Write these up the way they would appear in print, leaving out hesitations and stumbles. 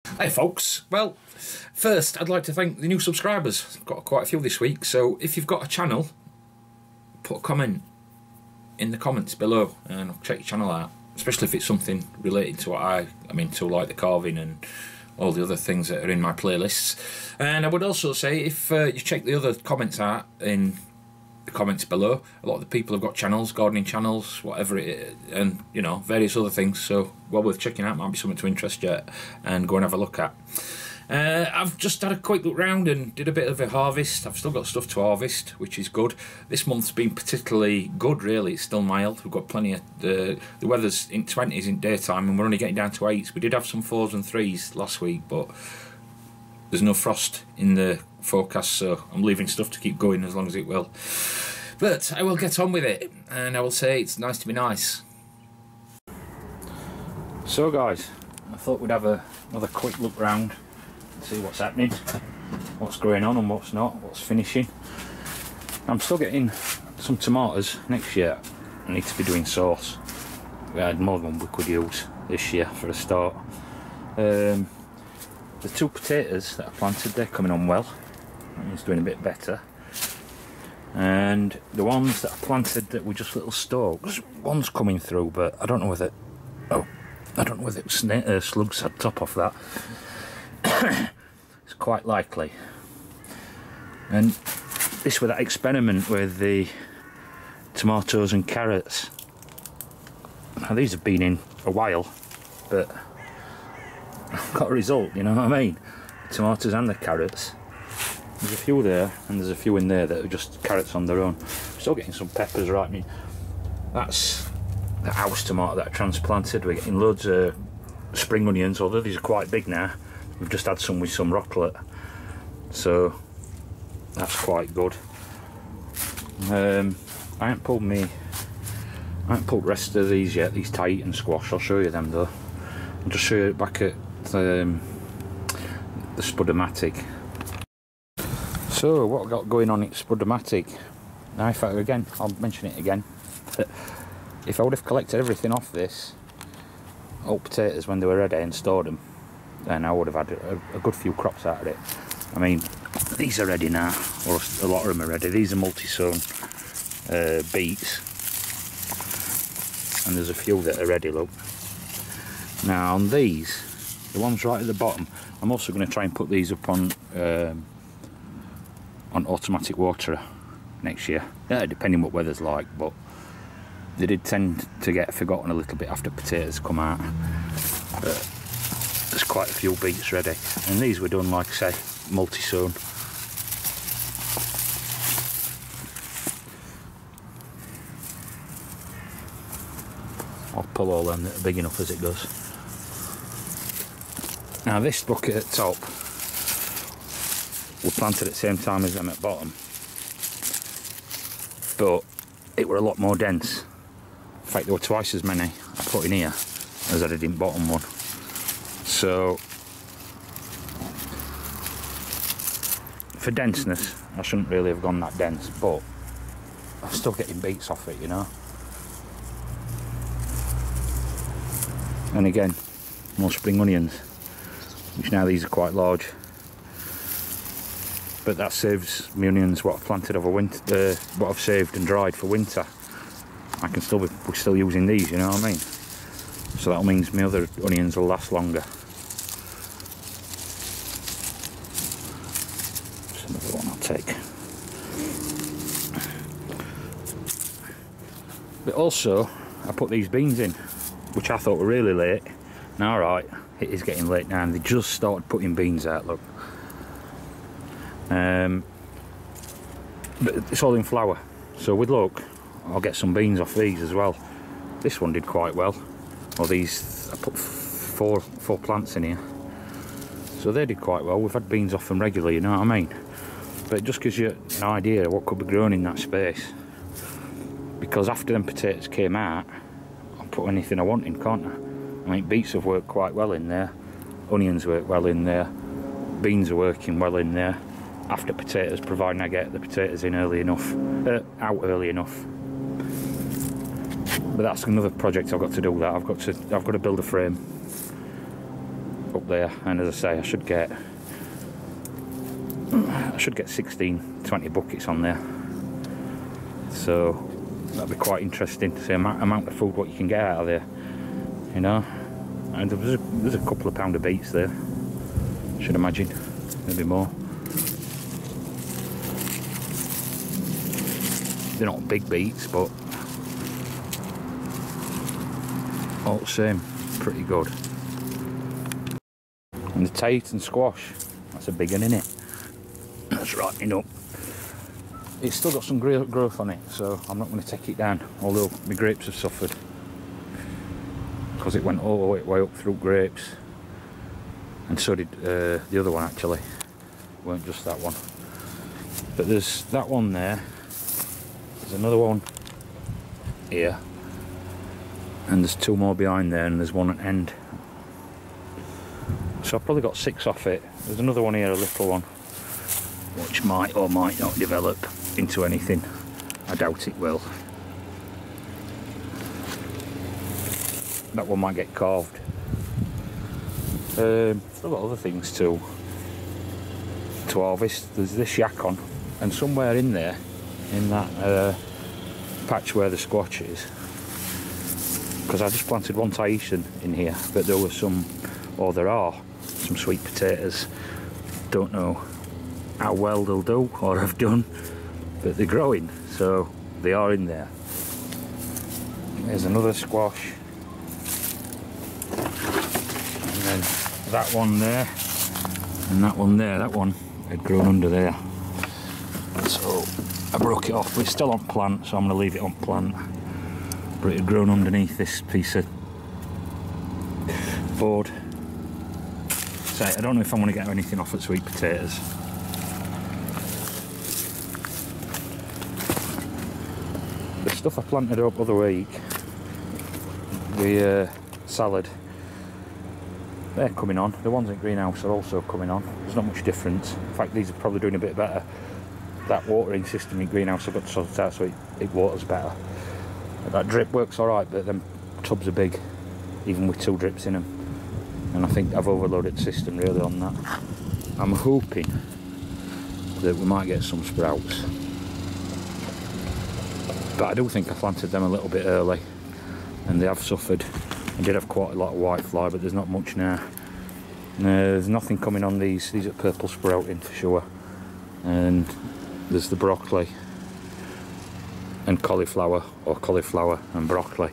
Hey folks, well, first I'd like to thank the new subscribers. I've got quite a few this week, so if you've got a channel, put a comment in the comments below and I'll check your channel out, especially if it's something related to what I'm into, like the carving and all the other things that are in my playlists. And I would also say, if you check the other comments out in the comments below, a lot of the people have got channels, gardening channels, whatever it is, and you know, various other things, so well worth checking out. Might be something to interest you and go and have a look at. I've just had a quick look round and did a bit of a harvest. I've still got stuff to harvest, which is good. This month's been particularly good, really. It's still mild. We've got plenty of the weather's in 20s in daytime and we're only getting down to 8s. We did have some 4s and 3s last week, but there's no frost in the forecast, so I'm leaving stuff to keep going as long as it will. But I will get on with it, and I will say it's nice to be nice. So guys, I thought we'd have another quick look round and see what's happening, what's going on and what's not, what's finishing. I'm still getting some tomatoes next year. I need to be doing sauce. We had more than we could use this year for a start. The 2 potatoes that I planted, they're coming on well. It's doing a bit better. And the ones that I planted that were just little stalks, one's coming through, but I don't know whether slugs had top off that. It's quite likely. And this was that experiment with the tomatoes and carrots. Now these have been in a while, but I've got a result, you know what I mean? The tomatoes and the carrots. There's a few there, and there's a few in there that are just carrots on their own. Still getting some peppers ripening. That's the house tomato that I transplanted. We're getting loads of spring onions, although these are quite big now. We've just had some with some rocklet, so that's quite good. I haven't pulled the rest of these yet, these Titan squash. I'll show you them though. I'll just show you back at the Spudomatic. So what I've got going on at Spudomatic, now I'll mention it again, if I would have collected everything off this, all potatoes when they were ready and stored them, then I would have had a good few crops out of it. I mean, these are ready now, or a lot of them are ready. These are multi-sown beets, and there's a few that are ready, look. Now on these, the ones right at the bottom, I'm also going to try and put these up on automatic waterer next year, depending what weather's like, but they did tend to get forgotten a little bit after potatoes come out. But there's quite a few beets ready, and these were done, like I say, multi-sown. I'll pull all them that are big enough as it goes. Now this bucket at the top were planted at the same time as them at bottom, but it were a lot more dense. In fact, there were twice as many I put in here as I did in bottom one. So for denseness, I shouldn't really have gone that dense, but I'm still getting beets off it, you know. And again, more spring onions, which now these are quite large. But that saves my onions what I've planted over winter, what I've saved and dried for winter. We're still using these, you know what I mean? So that means my other onions will last longer. That's another one I'll take. But also, I put these beans in, which I thought were really late. Now, alright, it is getting late now, and they just started putting beans out, look. But it's all in flower, so with luck I'll get some beans off these as well. This one did quite well. Well, these, I put four plants in here, so they did quite well. We've had beans off them regularly, you know what I mean? But it just gives you an idea of what could be grown in that space, because after them potatoes came out, I'll put anything I want in, can't I? I mean, beets have worked quite well in there, onions work well in there, beans are working well in there. After potatoes, providing I get the potatoes in early enough, out early enough. But that's another project I've got to do. That I've got to build a frame up there, and as I say, I should get 16, 20 buckets on there. So that'd be quite interesting to see amount of food what you can get out of there, you know. And there's a couple of pound of beets there, should imagine, maybe more. They're not big beets, but all the same, pretty good. And the tate and squash, that's a big one, isn't it? That's ripening up. It's still got some growth on it, so I'm not going to take it down, although my grapes have suffered, because it went all the way up through grapes, and so did the other one actually, it weren't just that one. But there's that one there, there's another one here, and there's two more behind there, and there's one at end. So I've probably got 6 off it. There's another one here, a little one, which might or might not develop into anything. I doubt it will. That one might get carved. Still got other things to harvest. There's this yak on, and somewhere in there, in that patch where the squash is, because I just planted one Tahitian in here, but there were some, or there are some sweet potatoes. Don't know how well they'll do or have done, but they're growing, so they are in there. There's another squash, and then that one there, and that one there. That one had grown under there, so I broke it off, but it's still on plant, so I'm going to leave it on plant. But it had grown underneath this piece of board. So I don't know if I'm going to get anything off at sweet potatoes. The stuff I planted up other week, the salad, they're coming on. The ones in greenhouse are also coming on. There's not much difference. In fact, these are probably doing a bit better. That watering system in greenhouse I've got to sort it out so it waters better. That drip works alright, but them tubs are big, even with 2 drips in them. And I think I've overloaded the system really on that. I'm hoping that we might get some sprouts. But I do think I planted them a little bit early, and they have suffered. I did have quite a lot of white fly, but there's not much now. There's nothing coming on these. These are purple sprouting for sure. And there's the broccoli and cauliflower, or cauliflower and broccoli.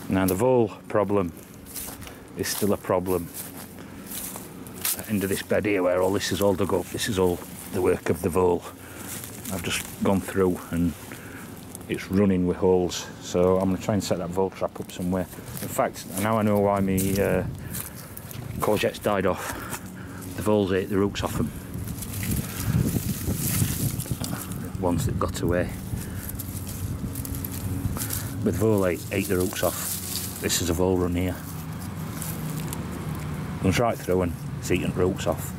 Now the vole problem is still a problem. At the end of this bed here, where all this is all dug up, this is all the work of the vole. I've just gone through and it's running with holes, so I'm going to try and set that vole trap up somewhere. In fact, now I know why my courgettes died off. The voles ate the roots off them. The ones that got away. But the vole ate the roots off. This is a vole run here. Goes right through and it's eating roots off.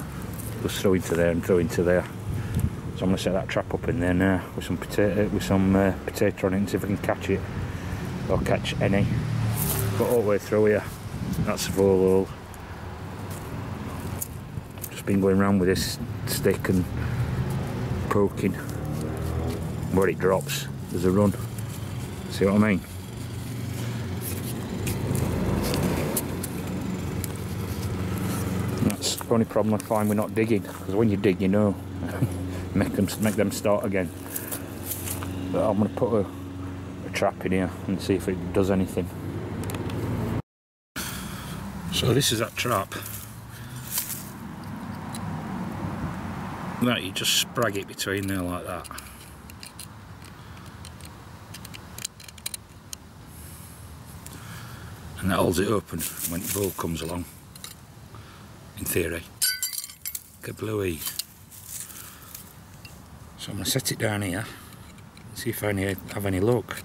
Goes through into there and through into there. So I'm going to set that trap up in there now with some potato on it and see if I can catch it, or catch any. But all the way through here, that's the vole hole. Just been going around with this stick and poking. Where it drops, there's a run. See what I mean? That's the only problem I find with not digging, because when you dig, you know. make them start again. But I'm going to put a trap in here and see if it does anything. So this is that trap. That you just sprag it between there like that. And that holds it open when the vole comes along, in theory. Kablooey. So I'm going to set it down here, see if I have any luck.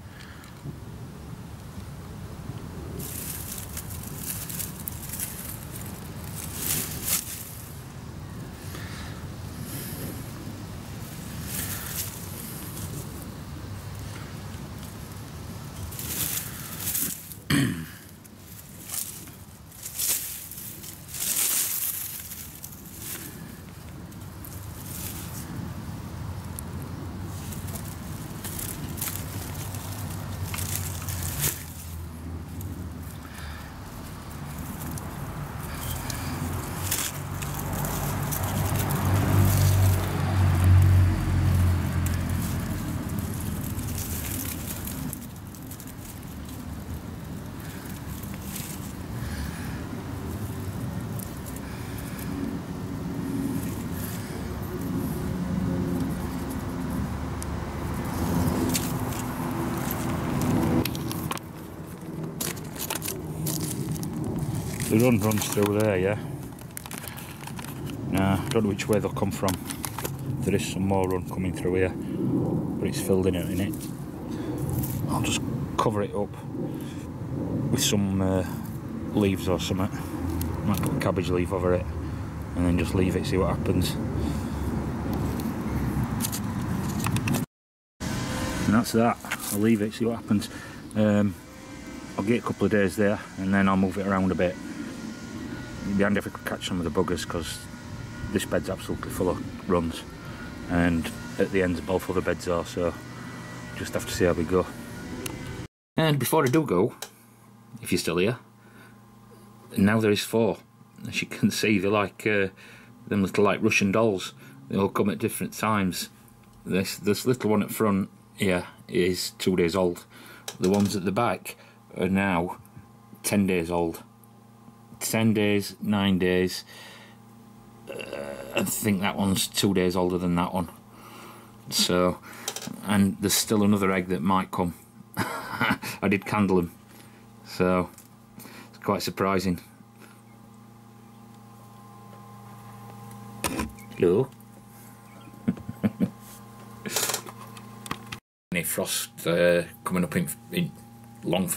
The run runs through there, yeah. Nah, I don't know which way they'll come from. There is some more run coming through here, but it's filled in it. I'll just cover it up with some leaves or something. Might put a cabbage leaf over it and then just leave it, see what happens. And that's that. I'll leave it, see what happens. I'll get a couple of days there and then I'll move it around a bit. It'd be handy if I could catch some of the buggers, because this bed's absolutely full of runs and at the ends both other beds are, so just have to see how we go. And before I do go, if you're still here, now there is 4. As you can see, they're like them little like Russian dolls. They all come at different times. This little one at front here is 2 days old. The ones at the back are now 10 days old. 10 days, 9 days. I think that one's 2 days older than that one. So, and there's still another egg that might come. I did candle them, so it's quite surprising. Hello. Any frost coming up in long.